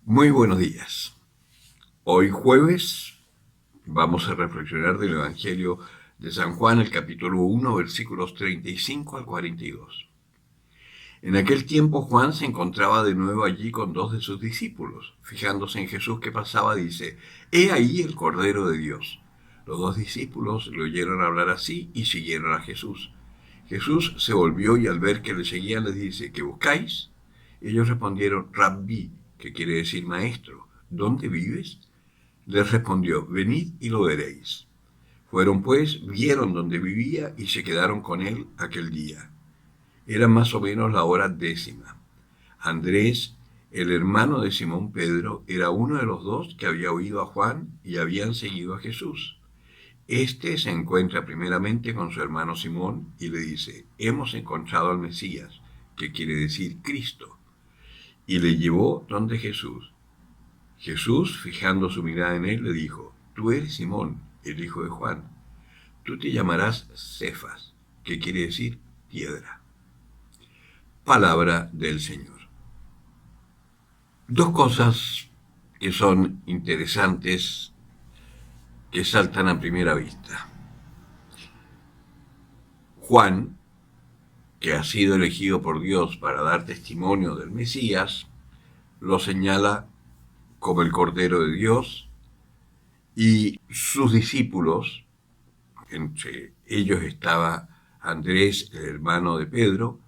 Muy buenos días. Hoy jueves vamos a reflexionar del Evangelio de San Juan, el capítulo 1, versículos 35 al 42. En aquel tiempo Juan se encontraba de nuevo allí con dos de sus discípulos. Fijándose en Jesús que pasaba, dice: «He ahí el Cordero de Dios». Los dos discípulos le oyeron hablar así y siguieron a Jesús. Jesús se volvió y al ver que le seguían les dice: «¿Qué buscáis?». Ellos respondieron: «Rabí», que quiere decir maestro, «¿dónde vives?». Les respondió: «Venid y lo veréis». Fueron pues, vieron dónde vivía y se quedaron con él aquel día. Era más o menos la hora 10:00. Andrés, el hermano de Simón Pedro, era uno de los dos que había oído a Juan y habían seguido a Jesús. Este se encuentra primeramente con su hermano Simón y le dice: «Hemos encontrado al Mesías», que quiere decir Cristo, y le llevó donde Jesús. Jesús, fijando su mirada en él, le dijo: «Tú eres Simón, el hijo de Juan. Tú te llamarás Cefas», que quiere decir piedra. Palabra del Señor. Dos cosas que son interesantes, que saltan a primera vista. Juan, que ha sido elegido por Dios para dar testimonio del Mesías, lo señala como el Cordero de Dios, y sus discípulos, entre ellos estaba Andrés, el hermano de Pedro,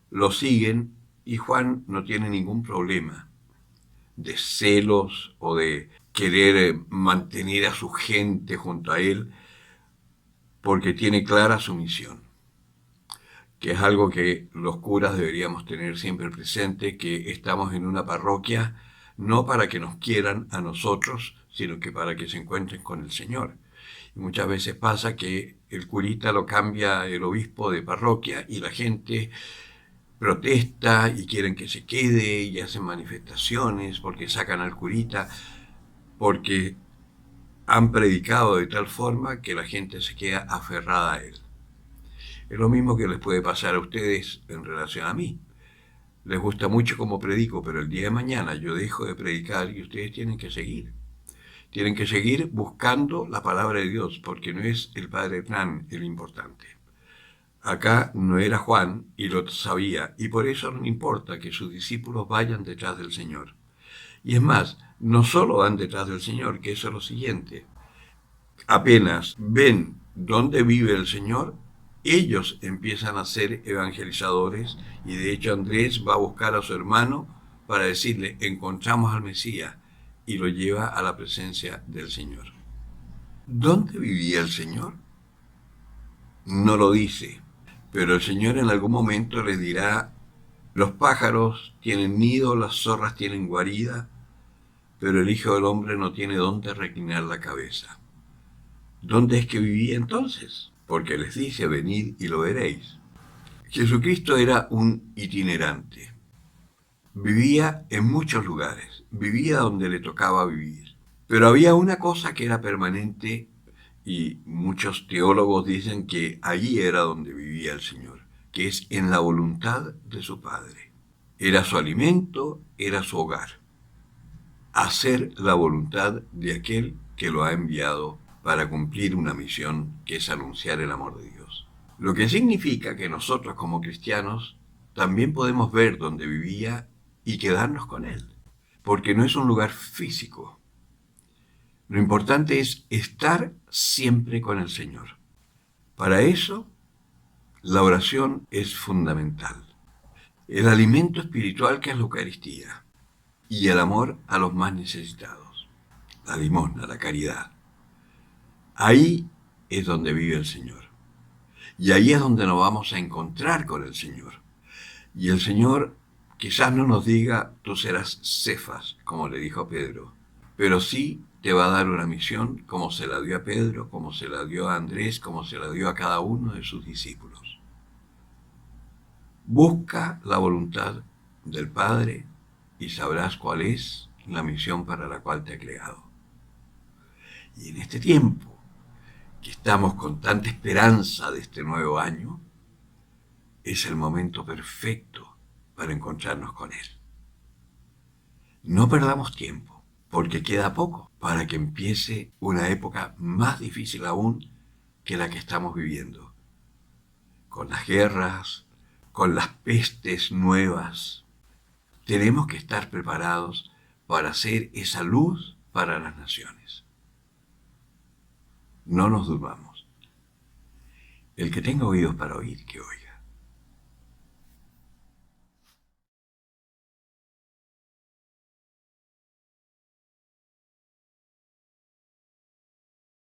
lo siguen, y Juan no tiene ningún problema de celos o de querer mantener a su gente junto a él, porque tiene clara su misión, que es algo que los curas deberíamos tener siempre presente, que estamos en una parroquia no para que nos quieran a nosotros, sino que para que se encuentren con el Señor. Y muchas veces pasa que el curita lo cambia el obispo de parroquia y la gente protesta y quieren que se quede y hacen manifestaciones porque sacan al curita, porque han predicado de tal forma que la gente se queda aferrada a él. Es lo mismo que les puede pasar a ustedes en relación a mí. Les gusta mucho cómo predico, pero el día de mañana yo dejo de predicar y ustedes tienen que seguir. Tienen que seguir buscando la palabra de Dios, porque no es el Padre Hernán el importante. Acá no era Juan y lo sabía, y por eso no importa que sus discípulos vayan detrás del Señor. Y es más, no solo van detrás del Señor, que eso es lo siguiente. Apenas ven dónde vive el Señor, ellos empiezan a ser evangelizadores, y de hecho Andrés va a buscar a su hermano para decirle: «Encontramos al Mesías», y lo lleva a la presencia del Señor. ¿Dónde vivía el Señor? No lo dice, pero el Señor en algún momento les dirá: «Los pájaros tienen nido, las zorras tienen guarida, pero el Hijo del Hombre no tiene dónde reclinar la cabeza». ¿Dónde es que vivía entonces? Porque les dice: «Venid y lo veréis». Jesucristo era un itinerante. Vivía en muchos lugares, vivía donde le tocaba vivir. Pero había una cosa que era permanente, y muchos teólogos dicen que allí era donde vivía el Señor, que es en la voluntad de su Padre. Era su alimento, era su hogar. Hacer la voluntad de aquel que lo ha enviado para cumplir una misión, que es anunciar el amor de Dios. Lo que significa que nosotros como cristianos también podemos ver dónde vivía y quedarnos con él, porque no es un lugar físico. Lo importante es estar siempre con el Señor. Para eso, la oración es fundamental. El alimento espiritual, que es la Eucaristía, y el amor a los más necesitados, la limosna, la caridad. Ahí es donde vive el Señor. Y ahí es donde nos vamos a encontrar con el Señor. Y el Señor quizás no nos diga: «Tú serás Cefas», como le dijo a Pedro, pero sí te va a dar una misión, como se la dio a Pedro, como se la dio a Andrés, como se la dio a cada uno de sus discípulos. Busca la voluntad del Padre y sabrás cuál es la misión para la cual te ha creado. Y en este tiempo, que estamos con tanta esperanza de este nuevo año, es el momento perfecto para encontrarnos con Él. No perdamos tiempo, porque queda poco para que empiece una época más difícil aún que la que estamos viviendo, con las guerras, con las pestes nuevas. Tenemos que estar preparados para ser esa luz para las naciones. No nos durmamos. El que tenga oídos para oír, que oiga.